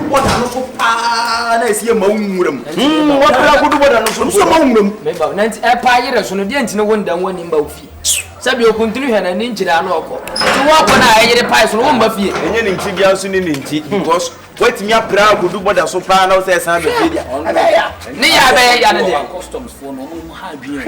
bother no so pa na esi ma nwuram what pra gudu bother no so ma nwuram me ba na nti e pa yere so no de nti no wonda woni mba ofi sabi okuntinu hwe na ni ngira na okọ ti wo akọ na yere pa so no womba fie enye ni nti bia so ni nti because what me pra gudu bother so pa na so san be dia ni ya be ya ne de customs for no mo ha adwen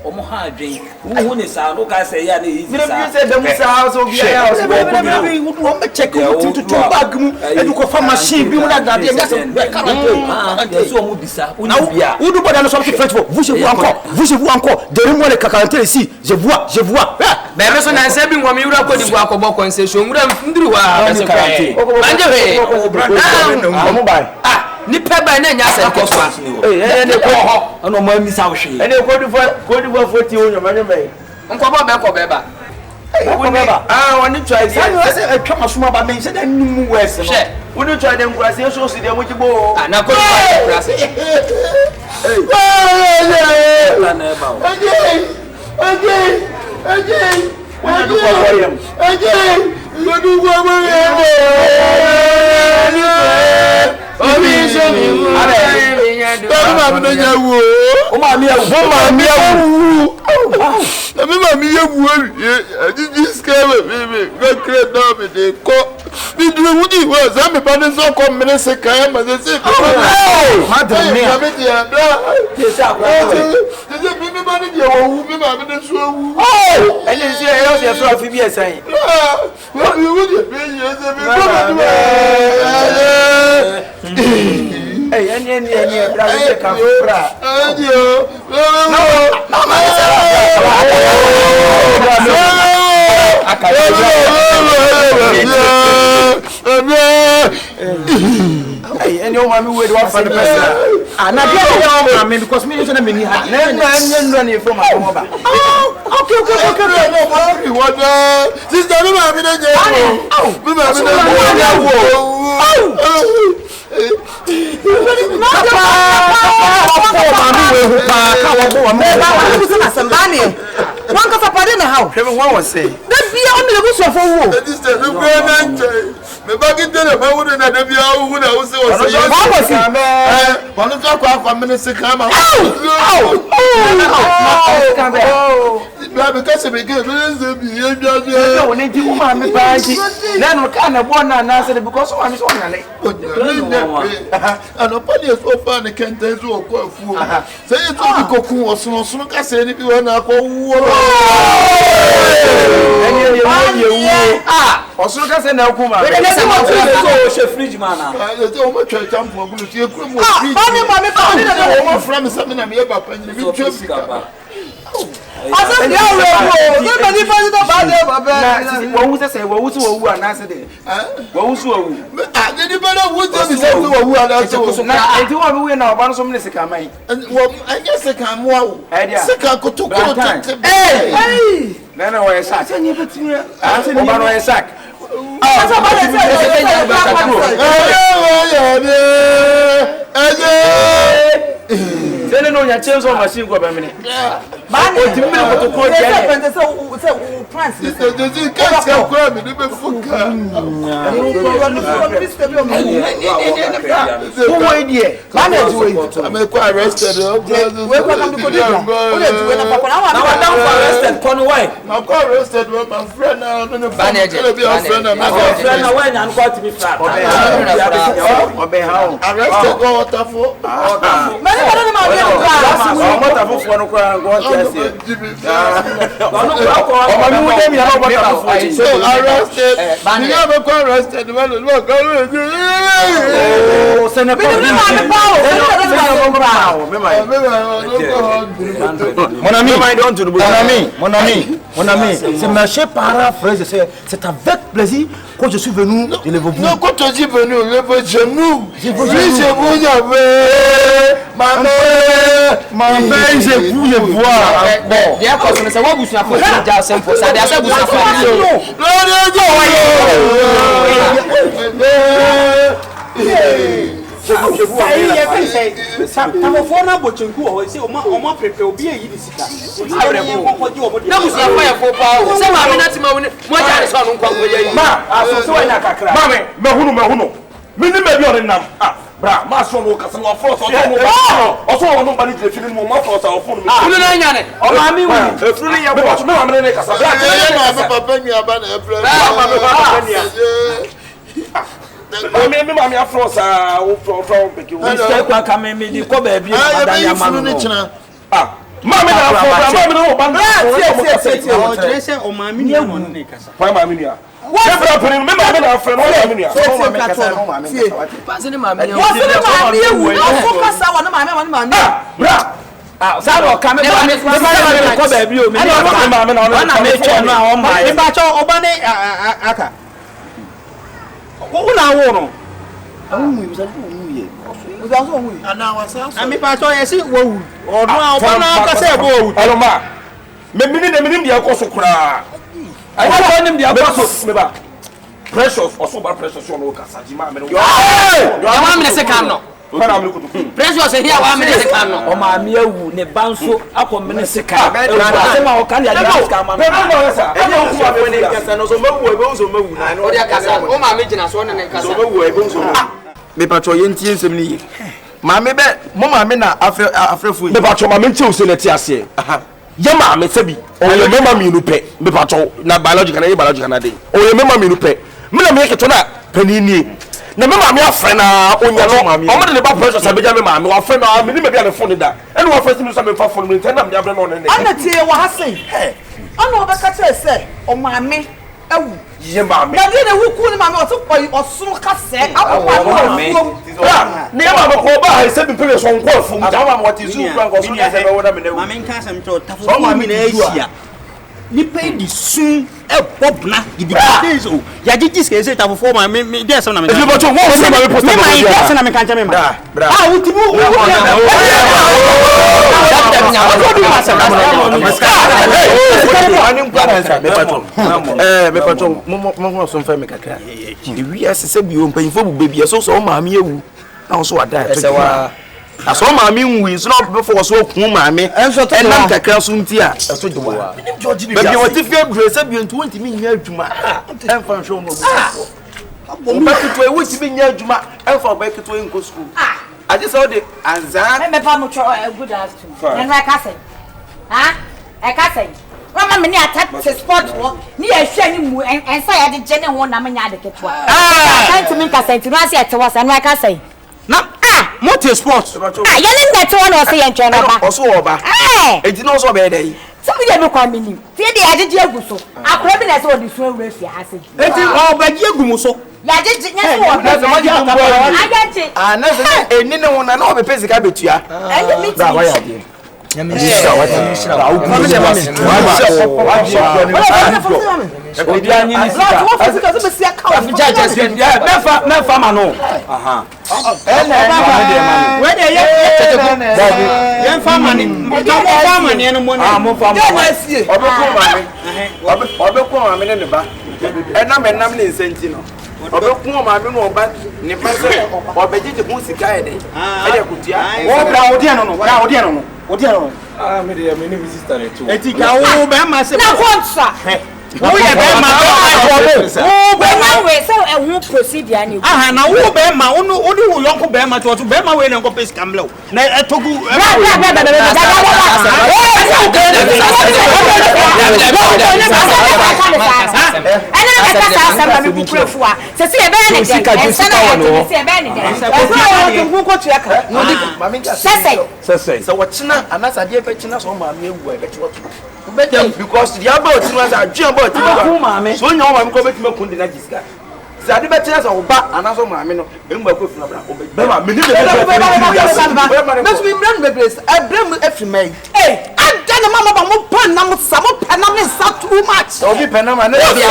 omo ha adwen wo ne sa no ka say ya na easy sa me say dem sa so bia ya so wo me check wo to bag mu e du ko fa machine bi mu na gade ya se be quarante so omo bisa wo ni bia wo du bother no so French vous je vous encore donnez-moi les 40 ici je vois mais reso na nse bi ngwami wura ko di bu akobọ concession wura nduru wa se quarante manje he omo bai ni pe ba na nya se ko so ne ko ono mo mi sa wo hwe ene ko du 40 onyo manye mai nkobọ be ko be ba woni try say atwa masoma ba men say da num west no woni try dem kurase so si dem mo jibo na ko kurase Again. What do you for him? Again. What do you for him? Hey, any, brother, come hey, and your mommy would want for the person. And I mean, because me is a mini hat. Never from my mother. Okay. What? This doesn't have and upon your so far, the can't tell you a fool. Say it to the cocoon or soon as any people are not also, that's an alcuma. Fridge man. I don't much I come for good to your crew. From something I'm here about Then no ya change on machine go be minute. Man, o ti mi ko to ko je. Say France. This can't go me be fuka. Who wait here? Manage wait. I'm arrested. We come to Kodia. Now down for arrested. Turn away. I'm arrested with my friend now. Manage. My friend now when I'm going to be flat. Obey how? Arrested go waterfall. Mon ami, c'est marché paraphrase, c'est avec plaisir que je suis venu de lever vous. Non, quand tu es venu, levez genoux. Je vous ma mère, je vous vois. Bon, bien que ça va vous faire déjà simple. Ça déjà ça vous fait. Je vous ça va faire bochenku o se o ma prepare obi eyi ni sika. Na musu afa ya fo pa o. Se ma mi na ti ma mo ja re so no nkwa ko ye yi. Ma aso so wa na kakra. Ma me hunu. Mini maybe on them. Bra, Master Lucas and our force. Also, I want nobody to feel more for us. Our phone. Oh, Mammy, precious or so precious on Casajima. Precious here, 1 minute. Oh, my mere ne bounce up on Minnesota. Me patro yenti ensem ma me be mo ma me na afrefu me patro ma me nche oseleti ase ya ma me sebi o ye mema mi nu pe me patro na biological na dey o ye mema mi nu pe me na me keto na panini na me ma me afre na onya no o mo de ba pressure sabeja me ma me wa afre na me ni me bia le phone da ene wa first me so me fa phone me ntena me abre na one ne ana tie wa hasen ana obeka tire se o ma me awu ye ma me na de na wuku ni ma me o sunu ka se akwa me ne ma ko ba ha se bi pere so nko afu mu ma mo ti su kran ko so na se be wo na me na ma me nka sam to tafo ma me na ehia ni pay di sun e bobna gidi so ya gigi se tafo ma me dey so na me e bo cho wo se ma me post ma dey so na me kan me bra utimu me patron mo so mfa me kakra e wi asese bi o mpanyfo bu bebi so so ma me ewu na so ada to aso ma me nwu so no before so ku ma me enam kakra so nti a so de wa bebi o ti fi adure se bi ntu wonti mi nya adwuma emfa nhwe mo bu ba kito e woti mi nya adwuma emfa ba kito e nko school I just saw the Anza. Me pa mo good afternoon. And like I say. I can say. Mama me ni attack to sport wo. Ni e hwe ni mu en say ya de gene ho na me nya de ketwa. Can't me ka say no say it was and like I say. Na motor sport. Ya ni net wo no say en twa na ba. Oso oba. Enti no so be dey. So we dey me kwa mini. Tie de ajeje agu so. Akora bi na say odi so awura fi ha say. Enti obaji agu mu so. Ya jeje nya so wo. Ajeje. Na say eni ne ho na no be pesi ka betua. Bra wa ya de. Nyamishira wati wa ukumze mami. Obi anyi ni sika. Afika so be sia ka. Afija just me fa ma no. Aha. We dey ye fa ma ni. Fa ma ni no mo na. Mo fa ma. Obekun ma me ne ba. Enam ne nsenti no. Obekun ma me no oba ne pa se obejije mu sika ede. Ede kutia. Wo bra odi ano no. Bra odi ano no. Odi ano. Me dey me ni sister ne too. Eti ka wo be ma se. Na kontra. Wo ye be ma wo be ma we so e hu procedure ni. Aha na wo be ma odi wo yonko be ma to be ma we ne nko pesi kamble. Na etogu because the about so nya o ma ko betime kun de na jiska ade betina so ba anaso ma me no emba ko funa bra be ma me ni be brand bebles abrem afrimai ade na mama ba mo pan na mo sa mo pan na me sa too much obi pan na ma na dia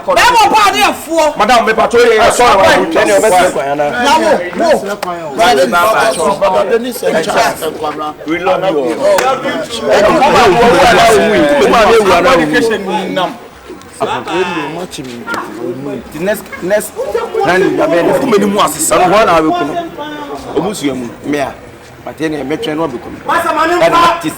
akọ. Bẹ́ẹ̀ mo pa ní ẹ̀fọ́. Madam me pato ye so wa bu tẹni o bẹ se kwa yana. Na wo. We love you. The next nani ya be no many mu asesa no ho na we kuno. Omusu amu me a matene me twen no be kuno. Artist.